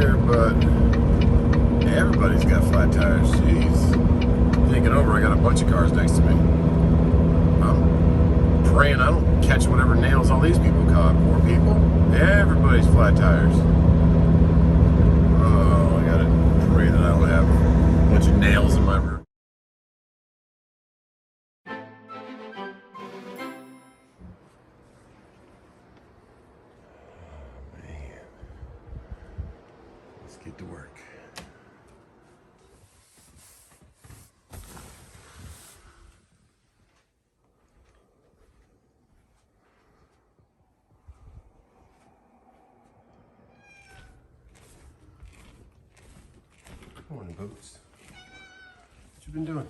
here, but everybody's got flat tires. Jeez. Thinking over, I got a bunch of cars next to me. I'm praying I don't catch whatever nails all these people caught. Poor people. Everybody's flat tires. Oh, I gotta pray that I don't have a bunch of nails in my rear. Get to work. Good morning, Boots. What you been doing?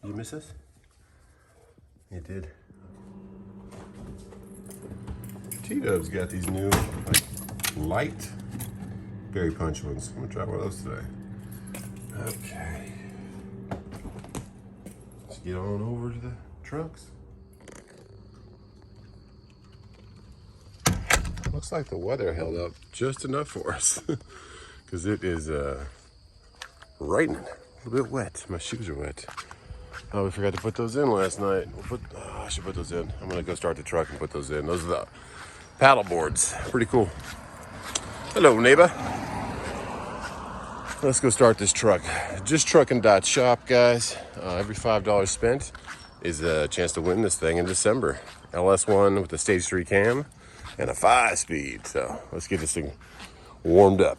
You miss us? You did. T-Dub's got these new light berry punch ones. I'm gonna try one of those today. Okay. Let's get on over to the trucks. Looks like the weather held up just enough for us because it is raining, a little bit wet. My shoes are wet. Oh, we forgot to put those in last night. I should put those in. I'm gonna go start the truck and put those in. Those are the paddle boards. Pretty cool. Hello, neighbor. Let's go start this truck. JustTruckin.Shop, guys. Every $5 spent is a chance to win this thing in December. LS1 with a stage 3 cam and a 5-speed. So let's get this thing warmed up.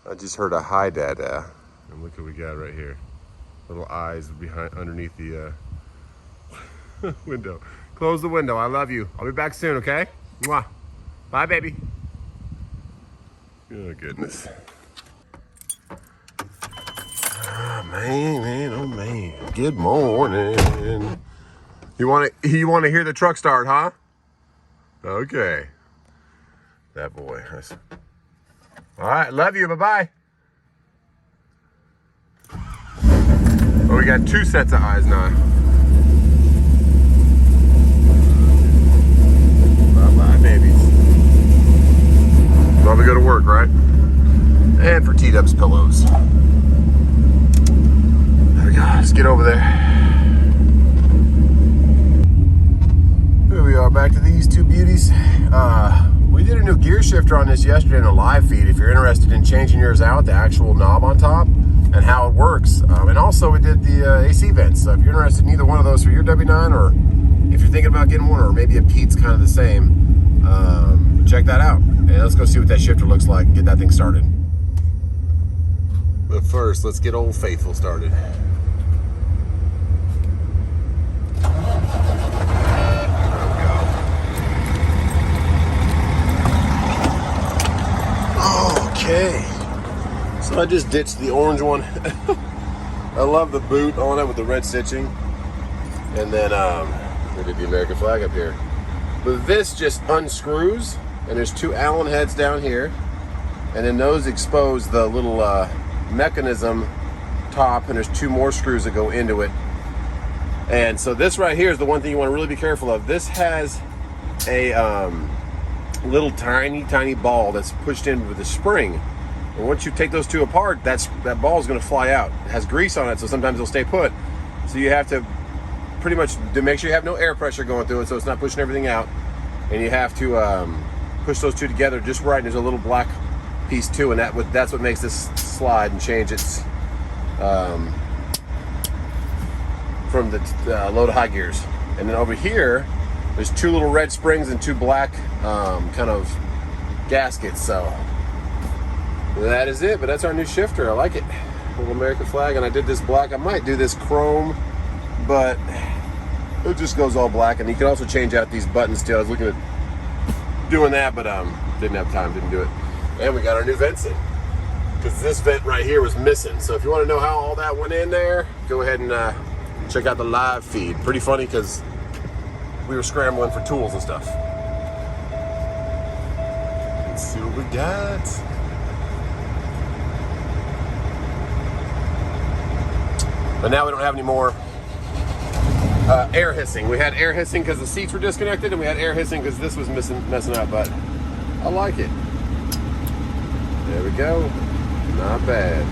I just heard a hi dada, and look what we got right here. Little eyes behind underneath the window. Close the window. I love you. I'll be back soon. Okay. Mwah. Bye, baby. Oh goodness. Oh man, oh man. Good morning. You want to hear the truck start, huh? Okay. That boy. All right, love you. Bye-bye. Oh, we got 2 sets of eyes now. Bye-bye, babies. While we go to work, right? And for T-Dub's pillows. There we go. Let's get over there. Here we are, back to these two beauties. We did a new gear shifter on this yesterday in a live feed. If you're interested in changing yours out, the actual knob on top and how it works. And also we did the AC vents. So if you're interested in either one of those for your W9, or if you're thinking about getting one, or maybe a Pete's kind of the same, check that out. And let's go see what that shifter looks like and get that thing started. But first, let's get Old Faithful started. Okay, so I just ditched the orange one. I love the boot on it with the red stitching. And then we did the American flag up here. But this just unscrews, and there's 2 Allen heads down here. And then those expose the little mechanism top, and there's 2 more screws that go into it. And so this right here is the one thing you want to really be careful of. This has a little tiny ball that's pushed in with a spring, and once you take those 2 apart, that ball is going to fly out. It has grease on it, so sometimes it'll stay put. So you have to pretty much to make sure you have no air pressure going through it, so it's not pushing everything out. And you have to push those 2 together just right. And there's a little black piece too, and that's what makes this slide and change its from the low to high gears. And then over here, there's 2 little red springs and 2 black kind of gaskets. So that is it. But that's our new shifter. I like it. Little American flag. And I did this black. I might do this chrome, but it just goes all black. And you can also change out these buttons too. I was looking at doing that, but didn't have time. Didn't do it. And we got our new vents in, because this vent right here was missing. So if you want to know how all that went in there, go ahead and check out the live feed. Pretty funny because we were scrambling for tools and stuff. Let's see what we got. But now we don't have any more air hissing. We had air hissing because the seats were disconnected, and we had air hissing because this was messing up, but I like it. There we go. Not bad.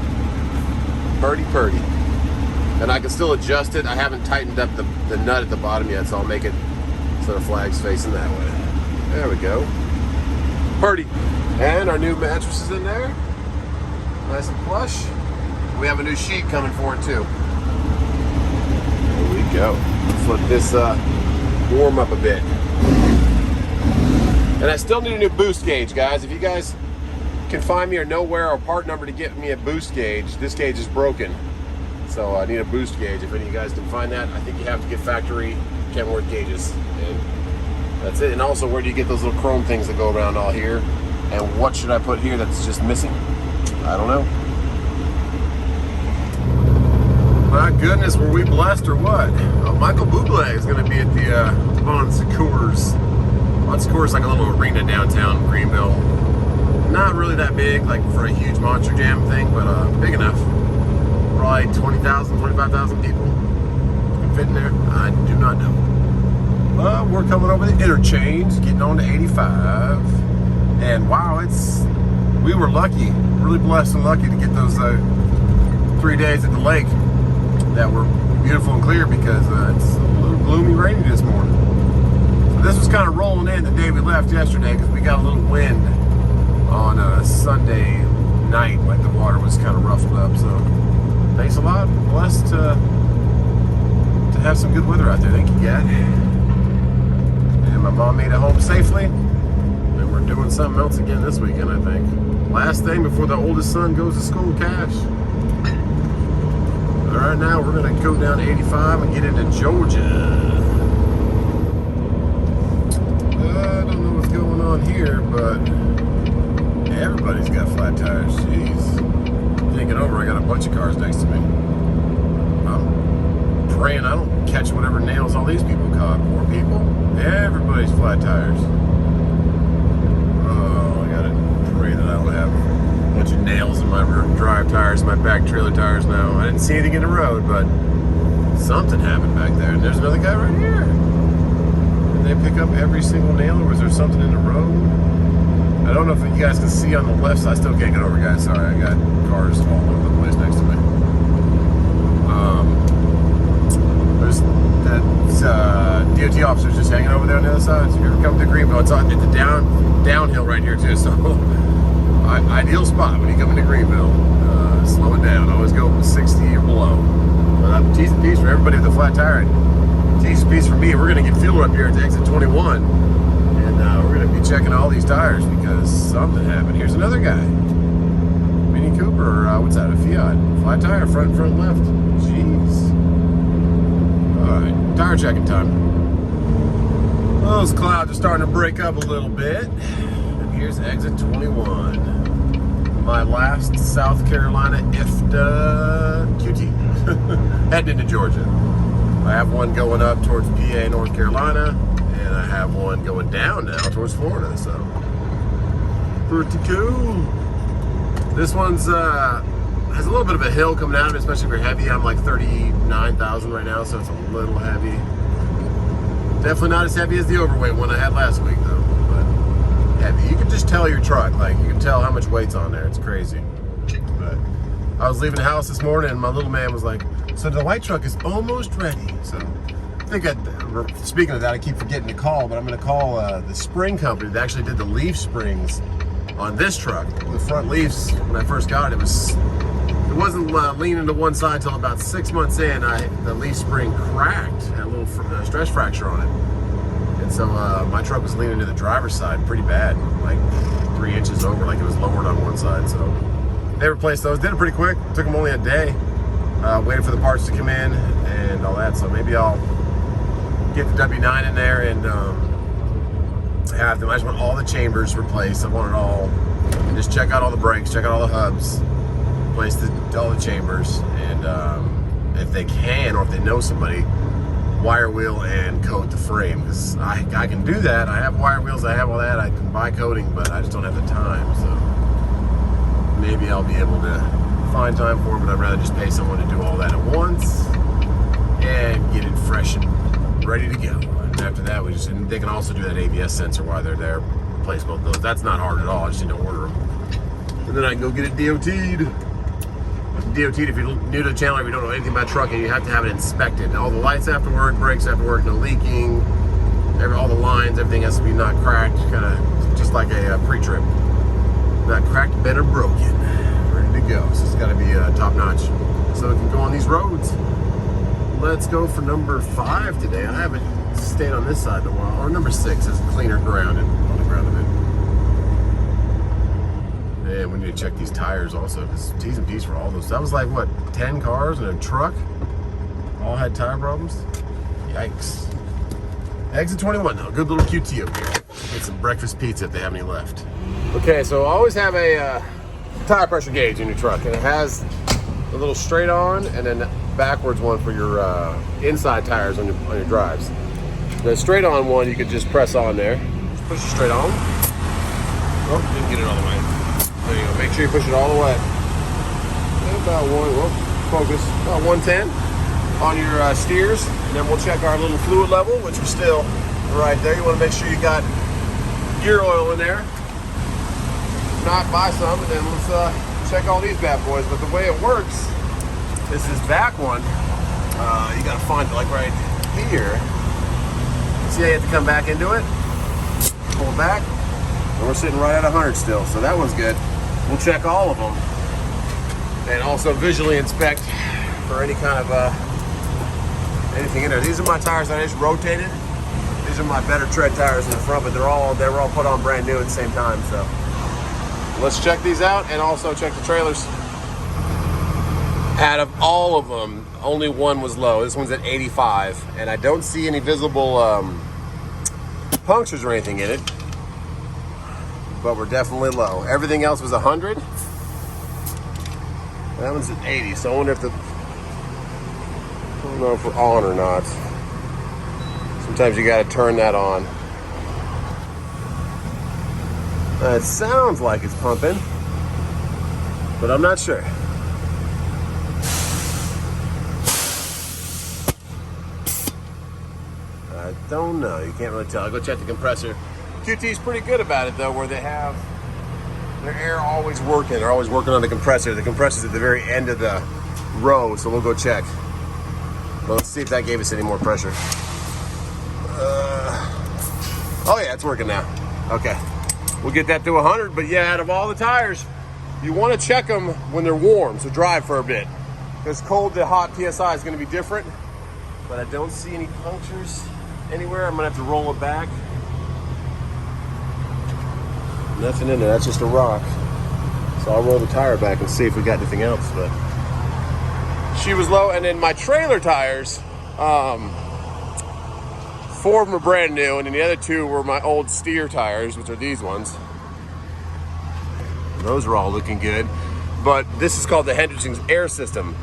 Purdy. And I can still adjust it. I haven't tightened up the nut at the bottom yet, so I'll make it so the flag's facing that way. There we go. Purdy. And our new mattress is in there. Nice and plush. We have a new sheet coming for it too. There we go. Let's let this warm up a bit. And I still need a new boost gauge, guys. If you guys can find me or know where or part number to get me a boost gauge, this gauge is broken. So I need a boost gauge. If any of you guys can find that, I think you have to get factory Kenworth gauges. And that's it. And also, where do you get those little chrome things that go around all here? And what should I put here that's just missing? I don't know. My goodness, were we blessed or what? Oh, Michael Bublé is going to be at the Bon Secours. Bon Secours is like a little arena downtown Greenville. Not really that big, like for a huge Monster Jam thing, but big enough. Probably 20,000, 25,000 people can fit in there. I do not know. But we're coming over the interchange, getting on to 85. And wow, we were lucky, really blessed and lucky to get those 3 days at the lake that were beautiful and clear, because it's a little gloomy, rainy this morning. So this was kind of rolling in the day we left yesterday, because we got a little wind on a Sunday night, like the water was kind of ruffled up. So thanks a lot. Blessed to have some good weather out there. Thank you, Gad. And my mom made it home safely. And we're doing something else again this weekend, I think. Last thing before the oldest son goes to school, Cash. All right, now we're going to go down 85 and get into Georgia. I don't know what's going on here, but everybody's got flat tires. Jeez. Can't get over. I got a bunch of cars next to me. I'm praying I don't catch whatever nails all these people caught. Poor people. Everybody's flat tires. Oh, I gotta pray that I don't have a bunch of nails in my rear drive tires, my back trailer tires now. I didn't see anything in the road, but something happened back there. And there's another guy right here. Did they pick up every single nail, or was there something in the road? I don't know if you guys can see on the left side. I still can't get over, guys. Sorry, I got cars all over the place next to me. There's that DOT officer's just hanging over there on the other side. So if you ever come to Greenville, it's on the downhill right here too. So ideal spot when you come into Greenville. Slow it down. Always go 60 or below. But T's and P's for everybody with a flat tire. T's and P's for me. We're gonna get fuel up here at the exit 21. We're going to be checking all these tires because something happened. Here's another guy. Mini Cooper, what's that, a Fiat? Flat tire, front left. Jeez. Alright, tire checking time. Those clouds are starting to break up a little bit. And here's exit 21. My last South Carolina IFTA QT. Heading into Georgia. I have one going up towards PA, North Carolina. And I have one going down now towards Florida, so pretty cool. This one's has a little bit of a hill coming out of it, especially if you're heavy. I'm like 39,000 right now, so it's a little heavy. Definitely not as heavy as the overweight one I had last week, though. But heavy. You can just tell your truck, like you can tell how much weight's on there. It's crazy. But I was leaving the house this morning, and my little man was like, "So the white truck is almost ready." So. Speaking of that, I keep forgetting to call, but I'm going to call the spring company that actually did the leaf springs on this truck. The front leaves, when I first got it, it wasn't leaning to one side until about 6 months in. The leaf spring cracked, had a little stress fracture on it, and so my truck was leaning to the driver's side pretty bad, like 3 inches over, like it was lowered on one side. So they replaced those. Did it pretty quick. Took them only a day. Waited for the parts to come in and all that. So maybe I'll get the W9 in there and have them. I just want all the chambers replaced. I want it all, and just check out all the brakes, check out all the hubs, replace all the chambers, and if they can, or if they know somebody, wire wheel and coat the frame, because I can do that. I have wire wheels, I have all that. I can buy coating, but I just don't have the time. So maybe I'll be able to find time for it, but I'd rather just pay someone to do all that at once and get it fresh and ready to go. And after that, and they can also do that ABS sensor while they're there. Replace both those. That's not hard at all. I just need to order them. and then I can go get it DOT'd. DOT'd, if you're new to the channel or if you don't know anything about trucking, you have to have it inspected. All the lights have to work, brakes have to work, no leaking, all the lines, everything has to be not cracked, kind of just like a pre-trip. Not cracked, bent, or broken. Ready to go. So it's got to be top notch. So it can go on these roads. Let's go for number 5 today. I haven't stayed on this side in a while. Or number 6 is cleaner grounded on the ground of it. And we need to check these tires also, because T's and P's for all those. That was like, what, 10 cars and a truck? All had tire problems? Yikes. Exit 21 though. Good little QT up here. Get some breakfast pizza if they have any left. Okay, so always have a tire pressure gauge in your truck, and it has a little straight on and then backwards one for your inside tires on your drives. The straight on one you could just press on there. Just push it straight on. Oh, didn't get it all the way. There you go. Make sure you push it all the way. About focus. About 110 on your steers, and then we'll check our little fluid level, which are still right there. You want to make sure you got gear oil in there. If not, buy some, and then let's check all these bad boys. But the way it works is this back one. You got to find it like right here. See how you have to come back into it, pull it back, and we're sitting right at 100 still, so that one's good. We'll check all of them and also visually inspect for any kind of anything in there. These are my tires that I just rotated. These are my better tread tires in the front, but they were all put on brand new at the same time. So let's check these out and also check the trailers. Out of all of them, only one was low. This one's at 85, and I don't see any visible punctures or anything in it, but we're definitely low. Everything else was 100. That one's at 80, so I wonder if I don't know if we're on or not. Sometimes you gotta turn that on. It sounds like it's pumping, but I'm not sure. I don't know, you can't really tell. I'll go check the compressor. QT's pretty good about it though, where they have their air always working. They're always working on the compressor. The compressor's at the very end of the row, so we'll go check. Well, let's see if that gave us any more pressure. Oh yeah, it's working now. Okay, we'll get that to 100, but yeah, out of all the tires, you want to check them when they're warm, so drive for a bit. Because cold to hot PSI is going to be different, but I don't see any punctures anywhere. I'm going to have to roll it back. Nothing in there, that's just a rock. So I'll roll the tire back and see if we got anything else, but she was low. And then my trailer tires, 4 of them are brand new, and then the other 2 were my old steer tires, which are these ones. Those are all looking good, but this is called the Hendrickson's air system.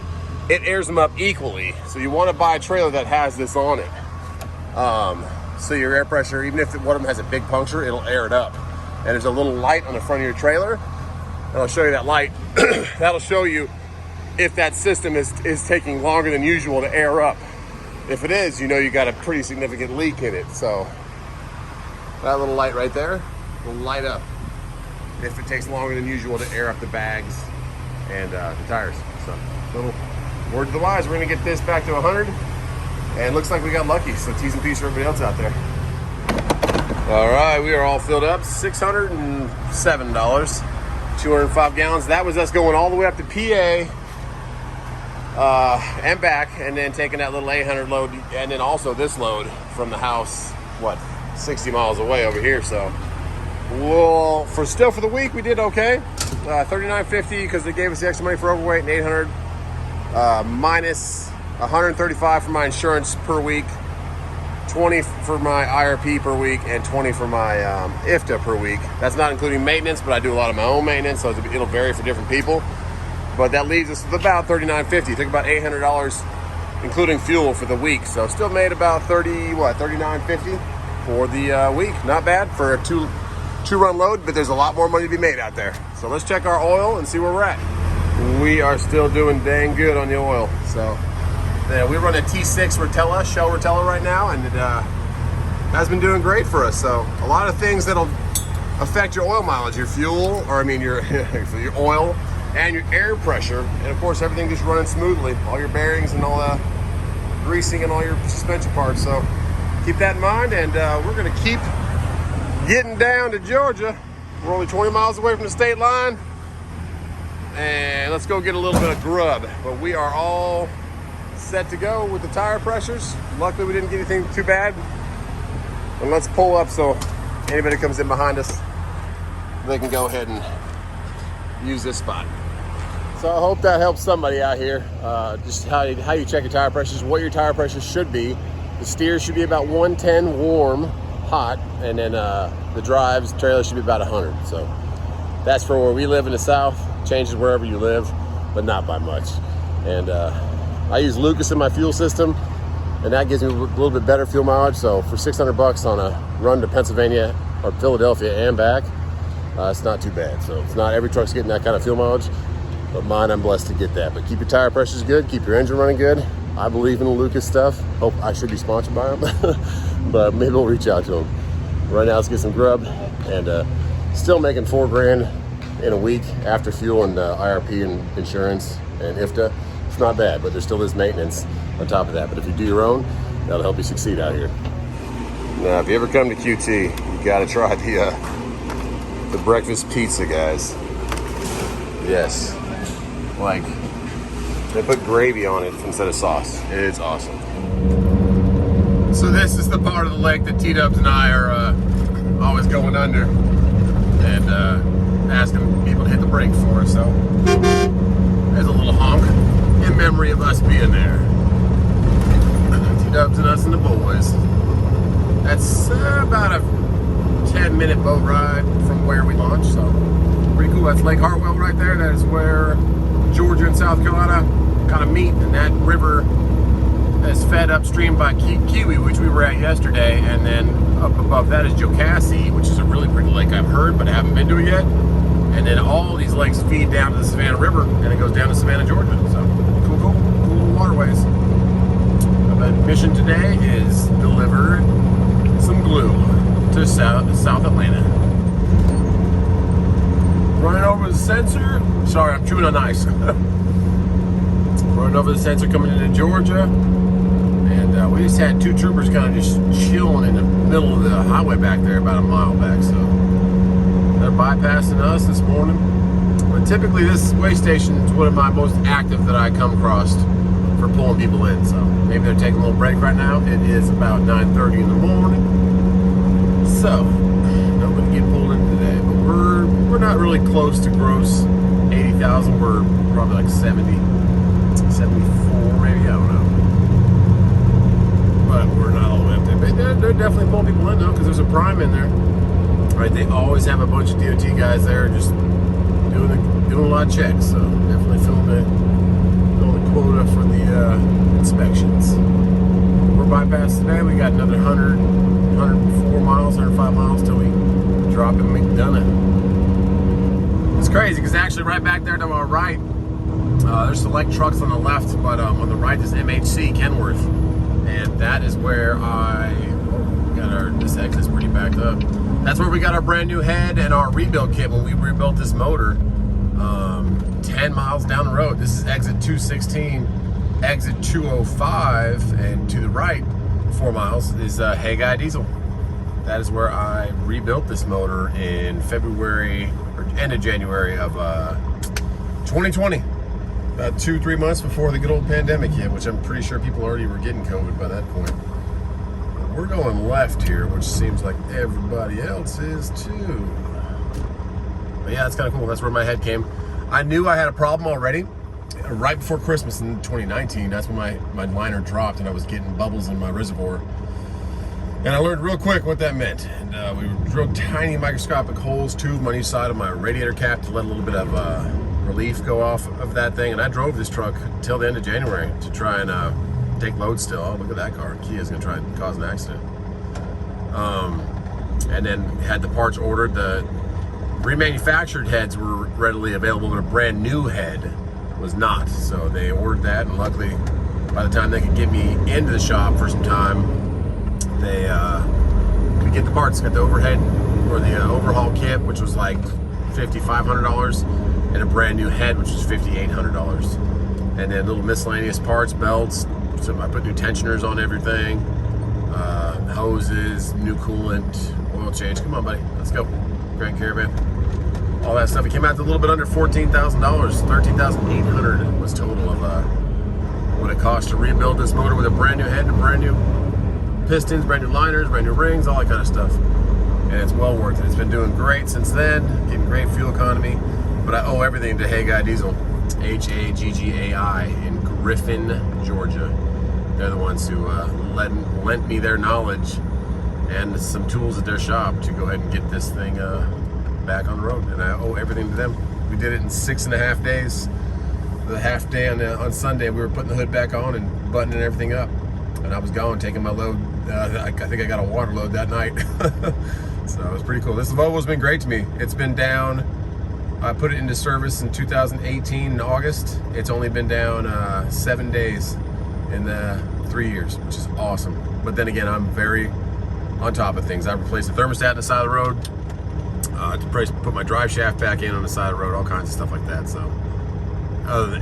It airs them up equally, so you want to buy a trailer that has this on it. So your air pressure, even if one of them has a big puncture, it'll air it up. And there's a little light on the front of your trailer, and I'll show you that light. That'll show you if that system is taking longer than usual to air up. If it is, you know you got a pretty significant leak in it. So that little light right there will light up if it takes longer than usual to air up the bags and the tires. So little word to the wise, we're gonna get this back to 100, and looks like we got lucky. So T's and P's for everybody else out there. All right, we are all filled up. $607, 205 gallons. That was us going all the way up to PA and back, and then taking that little 800 load, and then also this load from the house, what, 60 miles away over here. So, well, for the week, we did okay. $39.50 because they gave us the extra money for overweight, and $800 minus $135 for my insurance per week, $20 for my IRP per week, and $20 for my IFTA per week. That's not including maintenance, but I do a lot of my own maintenance, so it'll vary for different people. But that leaves us with about $39.50. Took about $800, including fuel, for the week. So still made about $39.50 for the week. Not bad for a two-run load, but there's a lot more money to be made out there. So let's check our oil and see where we're at. We are still doing dang good on the oil. So yeah, we run a T6 Rotella, Shell Rotella right now, and it has been doing great for us. So a lot of things that'll affect your oil mileage, your fuel, or I mean your your oil and your air pressure, and of course everything just running smoothly, all your bearings and all the greasing and all your suspension parts. So keep that in mind, and we're gonna keep getting down to Georgia. We're only 20 miles away from the state line, and let's go get a little bit of grub. But we are all set to go with the tire pressures. Luckily we didn't get anything too bad. And let's pull up so anybody comes in behind us, they can go ahead and use this spot. So I hope that helps somebody out here. Just how you check your tire pressures, what your tire pressure should be. The steer should be about 110 warm, hot, and then the drives, trailer should be about 100. So that's for where we live in the South. Changes wherever you live, but not by much. And I use Lucas in my fuel system, and that gives me a little bit better fuel mileage. So for 600 bucks on a run to Pennsylvania or Philadelphia and back, it's not too bad. So it's not every truck's getting that kind of fuel mileage, but mine, I'm blessed to get that. But keep your tire pressures good, keep your engine running good. I believe in the Lucas stuff. Hope I should be sponsored by them, but maybe we'll reach out to them. Right now, let's get some grub, and still making $4 grand in a week after fuel and IRP and insurance and IFTA. It's not bad, but there still is maintenance on top of that. But if you do your own, that'll help you succeed out here. Now, if you ever come to QT, you gotta try the breakfast pizza, guys. Yes, like they put gravy on it instead of sauce. It's awesome. So this is the part of the lake that T-Dubs and I are always going under and asking people to hit the brake for us. So there's a little honk in memory of us being there. T-Dubs and us and the boys. That's about a 10-minute boat ride from where we launched, so pretty cool. That's Lake Hartwell right there. That is where Georgia and South Carolina kind of meet, and that river is fed upstream by Kiwi, which we were at yesterday, and then up above that is Jocassee, which is a really pretty lake I've heard, but I haven't been to it yet. And then all these lakes feed down to the Savannah River, and it goes down to Savannah, Georgia. So cool little waterways. My mission today is deliver some glue to South Atlanta. Running over the sensor. Sorry, I'm chewing on ice. Running over the sensor coming into Georgia. And we just had two troopers kind of just chilling in the middle of the highway back there, about a mile back. So they're bypassing us this morning. But typically this way station is one of my most active that I come across for pulling people in. So maybe they're taking a little break right now. It is about 9:30 in the morning. So, nobody get pulled in today, but we're not really close to gross 80,000. We're probably like 70, 74 maybe, I don't know. But we're not all the way up there. But they're definitely pulling people in though, because there's a prime in there. Right, they always have a bunch of DOT guys there just doing a lot of checks. So definitely filling the quota for the inspections. We're bypassed today. We got another 104 miles, 105 miles till we drop in McDonough. It's crazy because actually right back there to our right, there's select trucks on the left, but on the right is MHC Kenworth, and that is where this exit's pretty backed up. That's where we got our brand new head and our rebuild kit when we rebuilt this motor 10 miles down the road. This is exit 216, exit 205, and to the right 4 miles is Hey Guy Diesel. That is where I rebuilt this motor in February or end of January of 2020. About 2-3 months before the good old pandemic hit, which I'm pretty sure people already were getting COVID by that point. We're going left here, which seems like everybody else is too. But yeah, it's kind of cool. That's where my head came. I knew I had a problem already. Right before Christmas in 2019, that's when my liner dropped and I was getting bubbles in my reservoir. And I learned real quick what that meant. And we drilled tiny microscopic holes, two of them on each side of my radiator cap to let a little bit of relief go off of that thing. And I drove this truck till the end of January to try and take load still. Oh, look at that car. Kia's gonna try and cause an accident. And then had the parts ordered. The remanufactured heads were readily available, but a brand new head was not. So they ordered that, and luckily by the time they could get me into the shop for some time, they could get the parts, got the overhead or the overhaul kit, which was like $5,500, and a brand new head, which was $5,800. And then little miscellaneous parts, belts. So I put new tensioners on everything, hoses, new coolant, oil change. Come on, buddy, let's go. Grand Caravan, all that stuff. It came out to a little bit under $14,000. $13,800 was total of what it cost to rebuild this motor with a brand new head and brand new pistons, brand new liners, brand new rings, all that kind of stuff. And it's well worth it. It's been doing great since then, getting great fuel economy. But I owe everything to Hey Guy Diesel, Haggai, in Griffin, Georgia. They're the ones who lent me their knowledge and some tools at their shop to go ahead and get this thing back on the road. And I owe everything to them. We did it in 6.5 days. The half day on Sunday, we were putting the hood back on and buttoning everything up. And I was gone, taking my load. I think I got a water load that night. So it was pretty cool. This Volvo's been great to me. It's been down, I put it into service in 2018 in August. It's only been down 7 days in the 3 years, which is awesome. But then again, I'm very on top of things. I replaced the thermostat on the side of the road, to put my drive shaft back in on the side of the road, all kinds of stuff like that. So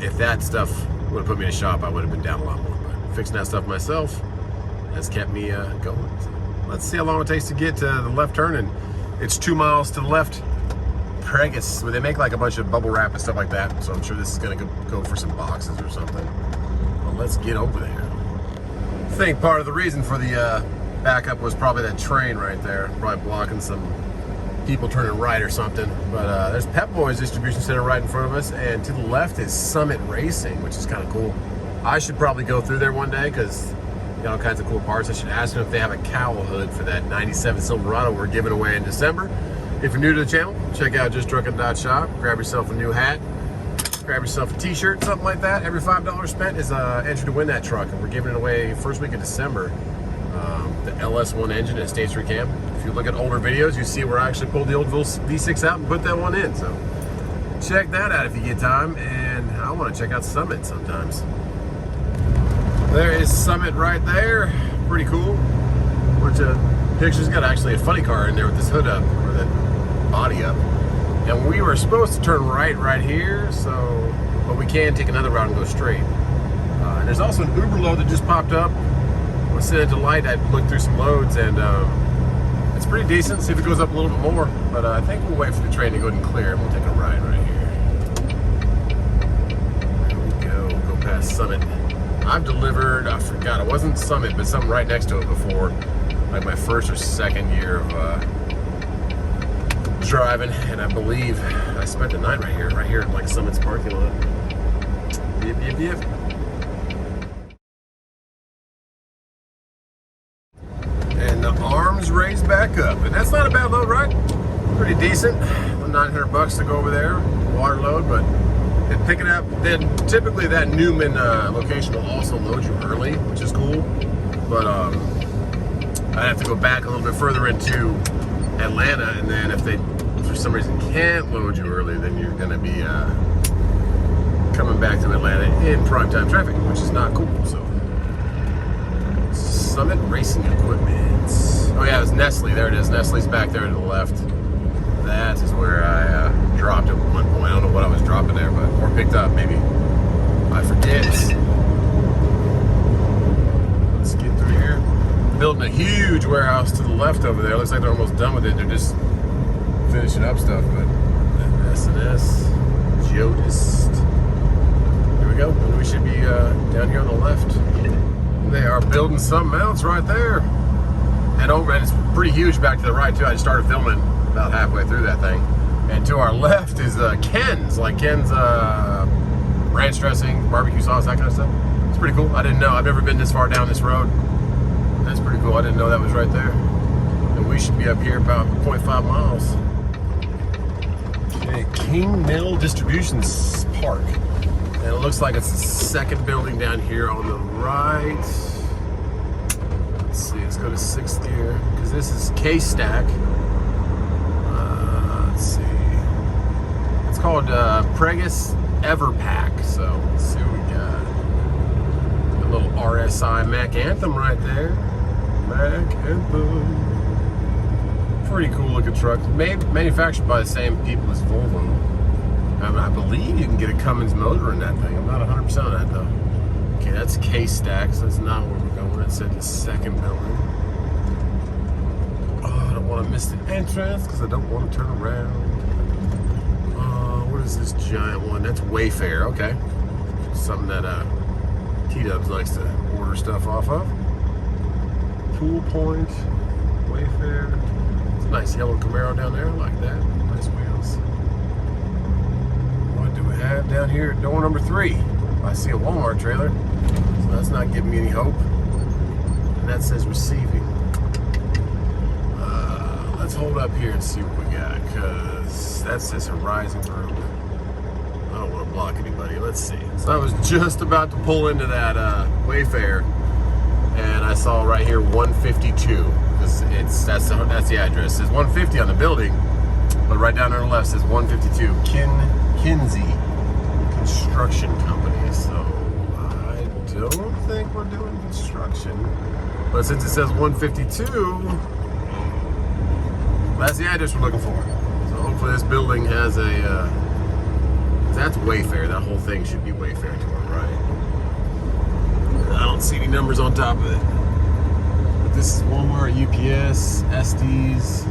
if that stuff would have put me in a shop, I would have been down a lot more. But fixing that stuff myself has kept me going. So let's see how long it takes to get to the left turn. And it's 2 miles to the left. Pregus, where they make like a bunch of bubble wrap and stuff like that. So I'm sure this is gonna go for some boxes or something. Well, let's get over there. I think part of the reason for the backup was probably that train right there, probably blocking some people turning right or something. But there's Pep Boys distribution center right in front of us, and to the left is Summit Racing, which is kind of cool. I should probably go through there one day because they got all kinds of cool parts. I should ask them if they have a cowl hood for that 97 Silverado we're giving away in December. If you're new to the channel, check out JustTruckin.Shop. Grab yourself a new hat, grab yourself a t-shirt, something like that. Every $5 spent is entry to win that truck, and we're giving it away first week of December. The LS1 engine and stage 3 cam. If you look at older videos, you see where I actually pulled the old V6 out and put that one in. So check that out if you get time. And I want to check out Summit sometimes. There is Summit right there. Pretty cool. Bunch of pictures. Got actually a funny car in there with this hood up, or the body up. And we were supposed to turn right here, but we can take another route and go straight. And there's also an Uber load that just popped up. We'll send it to light. I looked through some loads, and it's pretty decent. See if it goes up a little bit more. But I think we'll wait for the train to go ahead and clear, and we'll take a ride right here. There we go. Go past Summit. I've delivered, I forgot, it wasn't Summit, but something right next to it before. Like my first or second year of driving, and I believe I spent the night right here in like Summit's parking lot. Yep. And the arms raised back up, and that's not a bad load, right? Pretty decent. $900 to go over there, water load, but picking up. Then typically that Newman location will also load you early, which is cool. But I'd have to go back a little bit further into Atlanta, and then if they for some reason can't load you early, then you're going to be coming back to Atlanta in primetime traffic, which is not cool. So Summit Racing Equipment. Oh yeah, it was Nestle. There it is. Nestle's back there to the left. That is where I dropped at one point. I don't know what I was dropping there, or picked up maybe. I forget. Let's get through here. Building a huge warehouse to the left over there. Looks like they're almost done with it. They're just finishing up stuff, but S&S, Geodist. Here we go. We should be down here on the left. They are building something else right there. And it's pretty huge back to the right too. I just started filming about halfway through that thing. And to our left is Ken's, like Ken's ranch dressing, barbecue sauce, that kind of stuff. It's pretty cool. I didn't know. I've never been this far down this road. That's pretty cool. I didn't know that was right there. And we should be up here about 0.5 miles. Okay, King Mill Distribution Park. And it looks like it's the second building down here on the right. Let's see, let's go to 6th gear, because this is K-Stack. Let's see. It's called Pregus Everpack. So let's see what we got. A little RSI Mac Anthem right there. Mac Anthem. Pretty cool looking truck. Manufactured by the same people as Volvo. I believe you can get a Cummins motor in that thing. I'm not 100% on that though. Okay, that's K-Stack, so that's not where we're going. It's at the second building. Oh, I don't want to miss the entrance because I don't want to turn around. What is this giant one? That's Wayfair, okay. Something that T-Dubs likes to order stuff off of. Pool Point, Wayfair. It's a nice yellow Camaro down there, I like that. Nice wheels. What do we have down here at door number 3? I see a Walmart trailer, so that's not giving me any hope. And that says receiving. Let's hold up here and see what we got, because that says Horizon Group. I don't want to block anybody. Let's see. So I was just about to pull into that Wayfair, and I saw right here 152. That's the address. It says 150 on the building, but right down on the left says 152 Kinsey Construction Company. So I don't think we're doing construction, but since it says 152, that's the address we're looking for. So hopefully this building has a. That's Wayfair. That whole thing should be Wayfair to our right. I don't see any numbers on top of it. But this is Walmart, UPS, Estes,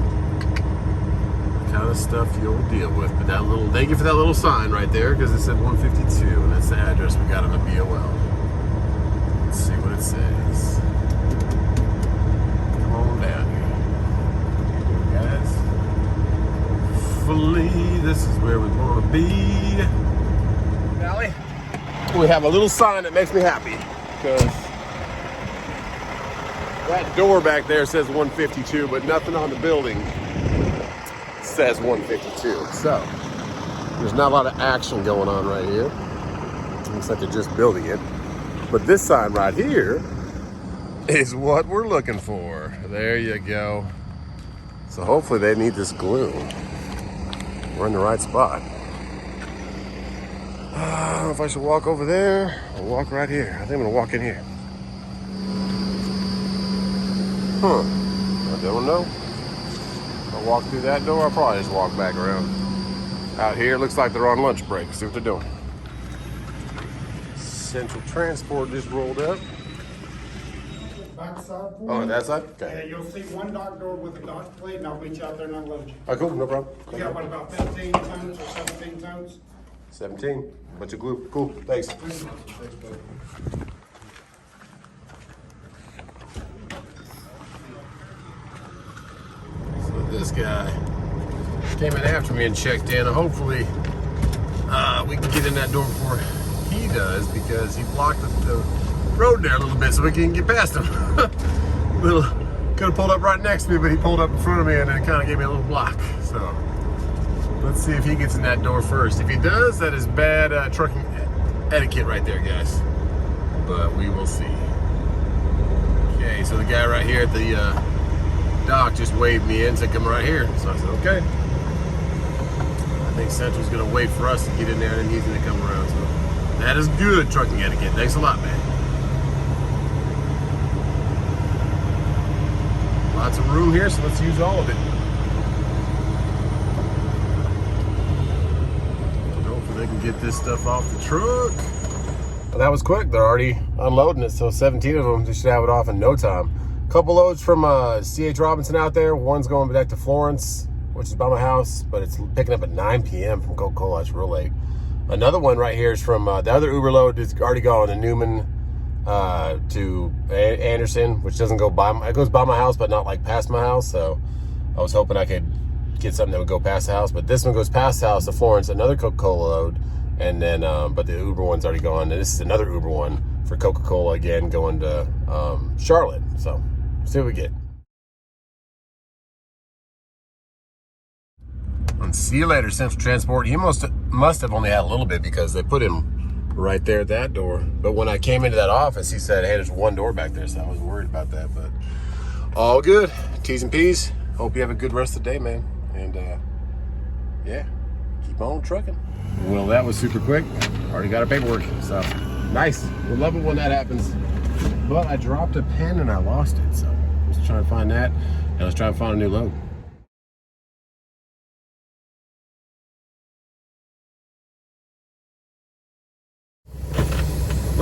kind of stuff you'll deal with. But that little, thank you for that little sign right there, because it said 152, and that's the address we got on the BOL. Let's see what it says. Come on down here, guys. Hopefully this is where we want to be. Valley, we have a little sign that makes me happy, because that door back there says 152, but nothing on the building says 152. So there's not a lot of action going on right here. Looks like they're just building it. But this sign right here is what we're looking for. There you go. So hopefully they need this glue. We're in the right spot. I don't know if I should walk over there or walk right here. I think I'm gonna walk in here. I don't know. If I walk through that door, I'll probably just walk back around. Out here, looks like they're on lunch break. See what they're doing. Central Transport just rolled up. Backside. Oh, that side? Okay. Yeah, you'll see one dock door with a dock plate, and I'll meet you out there and unload you. Oh, cool, no problem. You got what, about 15 tons or 17 tons? 17. Bunch of glue. Cool, thanks. So this guy came in after me and checked in. Hopefully we can get in that door before he does, because he blocked the road there a little bit so we can get past him. Could have pulled up right next to me, but he pulled up in front of me and then kind of gave me a little block. So let's see if he gets in that door first. If he does, that is bad trucking etiquette right there, guys. But we will see. Okay, so the guy right here at the dock just waved me in, said come right here. So I said, okay. I think Central's gonna wait for us to get in there and he's gonna come around. So that is good trucking etiquette. Thanks a lot, man. Lots of room here, so let's use all of it. Hopefully they can get this stuff off the truck. Well, that was quick. They're already unloading it, so 17 of them, they should have it off in no time. Couple loads from C.H. Robinson out there. One's going back to Florence, which is by my house, but it's picking up at 9 p.m. from Coca-Cola. It's real late. Another one right here is from the other Uber load is already gone to Newman to Anderson, which doesn't go by it goes by my house, but not like past my house. So I was hoping I could get something that would go past the house, but this one goes past the house to Florence, another Coca-Cola load, and then but the Uber one's already gone, and this is another Uber one for Coca-Cola again going to Charlotte. So see what we get. And see you later, Central Transport. He must have only had a little bit because they put him right there at that door. But when I came into that office, he said, hey, there's one door back there. So I was worried about that, but all good. T's and P's. Hope you have a good rest of the day, man. And yeah, keep on trucking. Well, that was super quick. Already got our paperwork. So nice. We'll love it when that happens. But I dropped a pen and I lost it. So let's try and find that. And let's try and find a new load.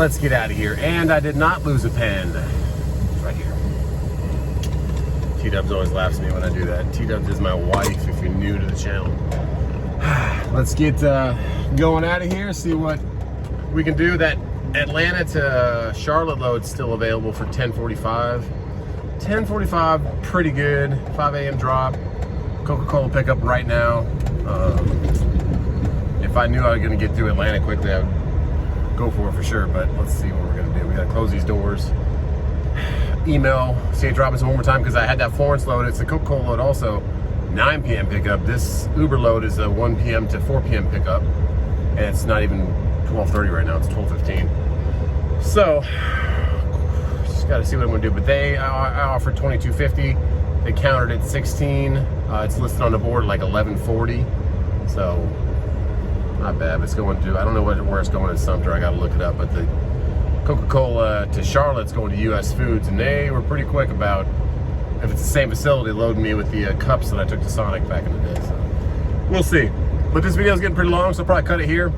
let's get out of here. And I did not lose a pen. It's right here. T-Dubs always laughs at me when I do that. T-Dubs is my wife if you're new to the channel. Let's get going out of here, see what we can do. That Atlanta to Charlotte load's still available for 10:45. 10:45, pretty good. 5 a.m. drop. Coca-Cola pickup right now. If I knew I was going to get through Atlanta quickly, I would go for it for sure, but let's see what we're going to do. We got to close these doors. Email C.H. Robinson one more time because I had that Florence load. It's a Coca-Cola load also. 9 p.m. pickup. This Uber load is a 1 p.m. to 4 p.m. pickup, and it's not even 12:30 right now. It's 12:15. So just got to see what I'm going to do. But I offered $22.50. They countered at 16. It's listed on the board like 11:40. So not bad. But it's going to. I don't know where it's going in Sumter. I got to look it up. But the Coca-Cola to Charlotte's going to U.S. Foods, and they were pretty quick about. If it's the same facility, loading me with the cups that I took to Sonic back in the day. So we'll see. But this video is getting pretty long, so I'll probably cut it here.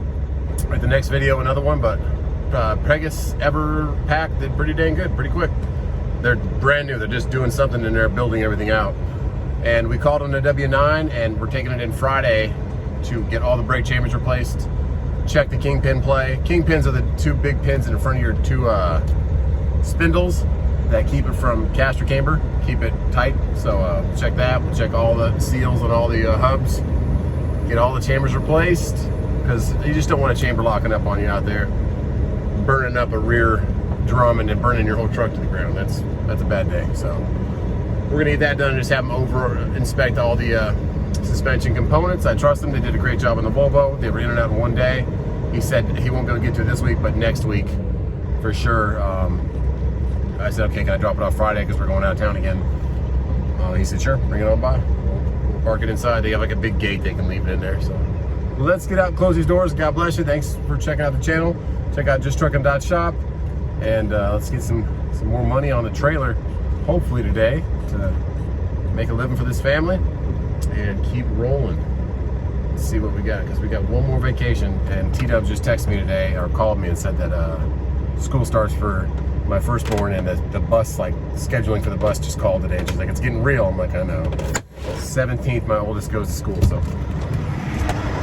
At the next video, another one. But Pregus Ever Pack did pretty dang good, pretty quick. They're brand new. They're just doing something and they're building everything out. And we called on a W9, and we're taking it in Friday to get all the brake chambers replaced. Check the kingpin play. Kingpins are the 2 big pins in front of your 2 spindles that keep it from caster camber, keep it tight. So we'll check that. We'll check all the seals on all the hubs, get all the chambers replaced, because you just don't want a chamber locking up on you out there, burning up a rear drum and then burning your whole truck to the ground. That's a bad day. So we're gonna get that done and just have them over inspect all the suspension components. I trust them. They did a great job on the Volvo. They were in and out in one day. He said he won't be able to get to it this week, but next week for sure. I said, okay, can I drop it off Friday because we're going out of town again? He said, sure, bring it on by. We'll park it inside. They have like a big gate, they can leave it in there. So let's get out and close these doors. God bless you. Thanks for checking out the channel. Check out JustTruckin.Shop, and let's get some more money on the trailer, hopefully today, to make a living for this family and keep rolling. Let's see what we got, because we got one more vacation. And T-Dub just texted me today, or called me and said that school starts for my firstborn, and the bus, like scheduling for the bus just called today, and she's like, it's getting real. I'm like, I know. 17th my oldest goes to school. So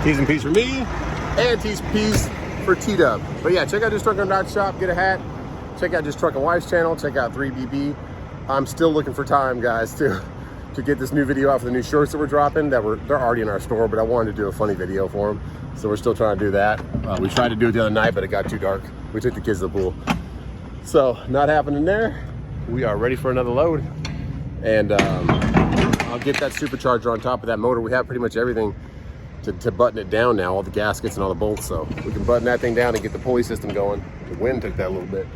T's and P's for me, and T's and P's for T-Dub. But yeah, check out JustTruckin.Shop, get a hat. Check out Just Truckin' Wife's channel, check out 3BB. I'm still looking for time, guys, to get this new video out for the new shorts that we're dropping. They're already in our store, but I wanted to do a funny video for them, so we're still trying to do that. We tried to do it the other night, but it got too dark. We took the kids to the pool. So not happening there. We are ready for another load, and I'll get that supercharger on top of that motor. We have pretty much everything to button it down now, all the gaskets and all the bolts, so we can button that thing down and get the pulley system going. The wind took that a little bit.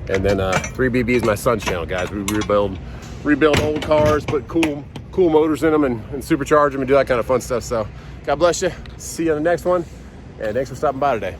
And then 3BB is my son's channel, guys. We rebuild old cars, put cool motors in them, and supercharge them and do that kind of fun stuff. So God bless you. See you on the next one, and thanks for stopping by today.